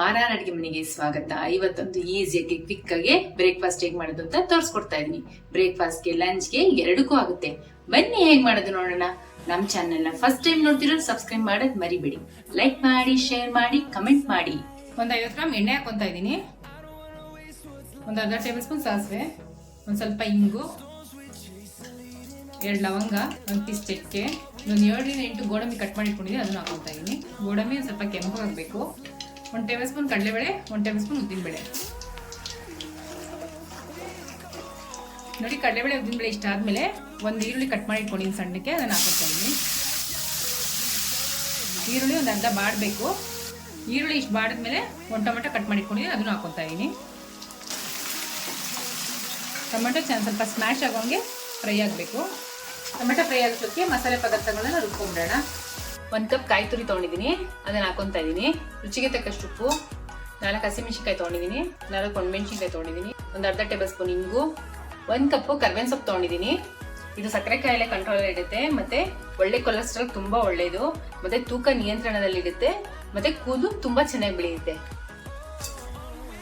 R ಅಡಿಗೆ ಮನೆಗೆ ಸ್ವಾಗತ. ಇವತ್ತೊಂದು ಈಸಿಯಾಗಿ ಕ್ವಿಕ್ ಆಗಿ ಬ್ರೇಕ್ಫಾಸ್ಟ್ ಹೇಗ್ ಮಾಡೋದು ಅಂತ ತೋರಿಸ್ಕೊಡ್ತಾ ಇದೀನಿ. ಬ್ರೇಕ್ಫಾಸ್ಟ್ಗೆ ಲಂಚ್ಗೆ ಎರಡಕ್ಕೂ ಆಗುತ್ತೆ. ಬನ್ನಿ ಹೇಗ್ ಮಾಡೋದು ನೋಡೋಣ. ನಮ್ ಚಾನೆಲ್ ನ ಫಸ್ಟ್ ಟೈಮ್ ನೋಡ್ತಿರೋ ಸಬ್ಸ್ಕ್ರೈಬ್ ಮಾಡೋದ್ ಮರಿಬೇಡಿ. ಲೈಕ್ ಮಾಡಿ, ಶೇರ್ ಮಾಡಿ, ಕಮೆಂಟ್ ಮಾಡಿ. ಒಂದ್ 50 ಗ್ರಾಮ್ ಎಣ್ಣೆ ಹಾಕೊಂತ ಇದೀನಿ. ಒಂದ್ ಅರ್ಧ ಟೇಬಲ್ ಸ್ಪೂನ್ ಸಾಸಿವೆ, ಒಂದ್ ಸ್ವಲ್ಪ ಇಂಗು, 2 ಲವಂಗ, ಒಂದ್ ಪೀಸ್ ಚಕ್ಕೆ, ಒಂದು 7 ರಿಂದ 8 ಗೋಡಂಬಿ ಕಟ್ ಮಾಡಿ ಇಟ್ಕೊಂಡಿದ್ದೀನಿ, ಅದನ್ನ ಹಾಕೊಂತ ಇದೀನಿ. ಗೋಡಂಬಿ ಒಂದ್ ಸ್ವಲ್ಪ ಕೆಂಪಗಾಗಬೇಕು. 1 ಟೇಬಲ್ ಸ್ಪೂನ್ ಕಡಲೆಬೇಳೆ, 1 ಟೇಬಲ್ ಸ್ಪೂನ್ ಉದ್ದಿನಬೇಳೆ. ನೋಡಿ, ಕಡಲೆಬೇಳೆ ಉದ್ದಿನಬೇಳೆ ಇಷ್ಟ ಆದ್ಮೇಲೆ ಒಂದು ಈರುಳ್ಳಿ ಕಟ್ ಮಾಡಿ ಇಟ್ಕೊಂಡಿದ್ದೀನಿ ಸಣ್ಣಕ್ಕೆ, ಅದನ್ನ ಹಾಕೊಂತ ಇದೀನಿ. ಈರುಳ್ಳಿ ಒಂದು ಅರ್ಧ ಬಾಡಬೇಕು. ಈರುಳ್ಳಿ ಇಷ್ಟು ಬಾಡಿದ್ಮೇಲೆ 1 ಟೊಮೆಟೊ ಕಟ್ ಮಾಡಿ ಇಟ್ಕೊಂಡಿದ್ದೀನಿ, ಅದನ್ನು ಹಾಕೊಂತ ಇದೀನಿ. ಟೊಮೆಟೊ ಸ್ವಲ್ಪ ಸ್ಮ್ಯಾಶ್ ಆಗೋಂಗೆ ಫ್ರೈ ಆಗಬೇಕು. ಟೊಮೆಟೊ ಫ್ರೈ ಆಗೋದಕ್ಕೆ ಮಸಾಲೆ ಪದಾರ್ಥಗಳನ್ನ ರುಬ್ಕೊಂಡ್ಬಿಡೋಣ. 1 ಕಪ್ ಕಾಯಿ ತುರಿ ತೊಗೊಂಡಿದ್ದೀನಿ, ಅದನ್ನ ಹಾಕೊಂತ ಇದೀನಿ. ರುಚಿಗೆ ತಕ್ಕಷ್ಟು ಉಪ್ಪು, 4 ಹಸಿಮೆಣಸಿನಕಾಯಿ ತೊಗೊಂಡಿದ್ದೀನಿ, 4 ಒಣಮೆಣಸಿನಕಾಯಿ ತೊಗೊಂಡಿದ್ದೀನಿ, ಒಂದು ಅರ್ಧ ಟೇಬಲ್ ಸ್ಪೂನ್ ಇಂಗು, 1 ಕಪ್ ಕರ್ಬೇವಿನ ಸೊಪ್ಪು ತೊಗೊಂಡಿದ್ದೀನಿ. ಇದು ಸಕ್ಕರೆ ಕಾಯಿಲೆ ಕಂಟ್ರೋಲ್ ಇಡುತ್ತೆ, ಮತ್ತೆ ಒಳ್ಳೆ ಕೊಲೆಸ್ಟ್ರಾಲ್ ತುಂಬಾ ಒಳ್ಳೇದು, ಮತ್ತೆ ತೂಕ ನಿಯಂತ್ರಣದಲ್ಲಿಡುತ್ತೆ, ಮತ್ತೆ ಕೂದಲು ತುಂಬಾ ಚೆನ್ನಾಗಿ ಬೆಳೆಯುತ್ತೆ.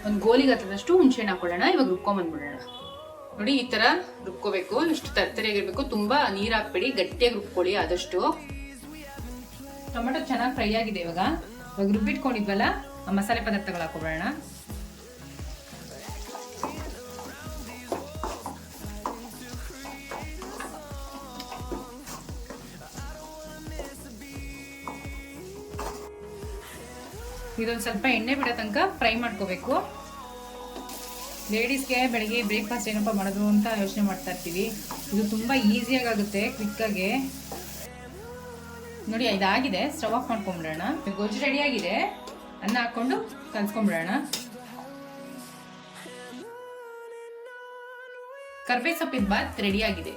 ಒಂದು ಗೋಲಿಗೆ ಹತ್ತದಷ್ಟು ಹುಣಸೆಹಣ್ಣು ಹಾಕೊಳ್ಳೋಣ. ಇವಾಗ ರುಬ್ಕೊಂಡ್ಬಂದ್ಬಿಡೋಣ. ನೋಡಿ, ಈ ತರ ರುಬ್ಕೋಬೇಕು. ಇಷ್ಟು ತರ್ತರಿಯಾಗಿರ್ಬೇಕು, ತುಂಬಾ ನೀರ್ ಹಾಕ್ಬೇಡಿ, ಗಟ್ಟಿಯಾಗಿ ರುಬ್ಕೊಳ್ಳಿ ಆದಷ್ಟು. ಟೊಮೆಟೊ ಚೆನ್ನಾಗಿ ಫ್ರೈ ಆಗಿದೆ. ಇವಾಗ ರುಬ್ಬಿಟ್ಕೊಂಡಿದ್ವಲ್ಲ ಆ ಮಸಾಲೆ ಪದಾರ್ಥಗಳು ಹಾಕೋಬೇಡ. ಇದೊಂದು ಸ್ವಲ್ಪ ಎಣ್ಣೆ ಬಿಡೋ ತನಕ ಫ್ರೈ ಮಾಡ್ಕೋಬೇಕು. ಲೇಡೀಸ್ಗೆ ಬೆಳಿಗ್ಗೆ ಬ್ರೇಕ್ಫಾಸ್ಟ್ ಏನಪ್ಪ ಮಾಡೋದು ಅಂತ ಯೋಚನೆ ಮಾಡ್ತಾ ಇರ್ತೀವಿ. ಇದು ತುಂಬಾ ಈಸಿಯಾಗಿ ಆಗುತ್ತೆ, ಕ್ವಿಕ್ ಆಗಿ. ನೋಡಿ, ಇದಾಗಿದೆ. ಸ್ಟವ್ ಆಫ್ ಮಾಡ್ಕೊಂಡ್ಬಿಡೋಣ. ಗೊಜ್ಜು ರೆಡಿ ಆಗಿದೆ. ಅನ್ನ ಹಾಕೊಂಡು ಕಲ್ಸ್ಕೊಂಡ್ಬಿಡೋಣ. ಕರ್ಬೇವು ಸೊಪ್ಪಿನ ಬಾತ್ ರೆಡಿ ಆಗಿದೆ.